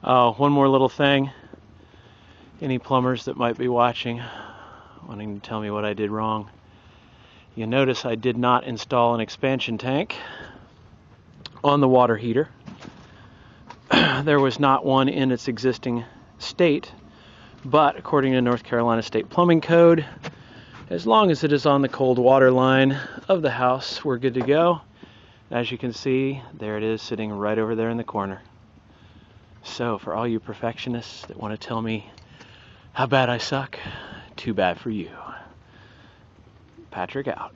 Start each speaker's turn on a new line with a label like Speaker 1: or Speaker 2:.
Speaker 1: Oh, one more little thing. Any plumbers that might be watching, wanting to tell me what I did wrong. You notice I did not install an expansion tank on the water heater. There was not one in its existing state, but according to North Carolina State Plumbing Code, as long as it is on the cold water line of the house, we're good to go. As you can see, there it is sitting right over there in the corner. So for all you perfectionists that want to tell me how bad I suck, too bad for you. Patrick out.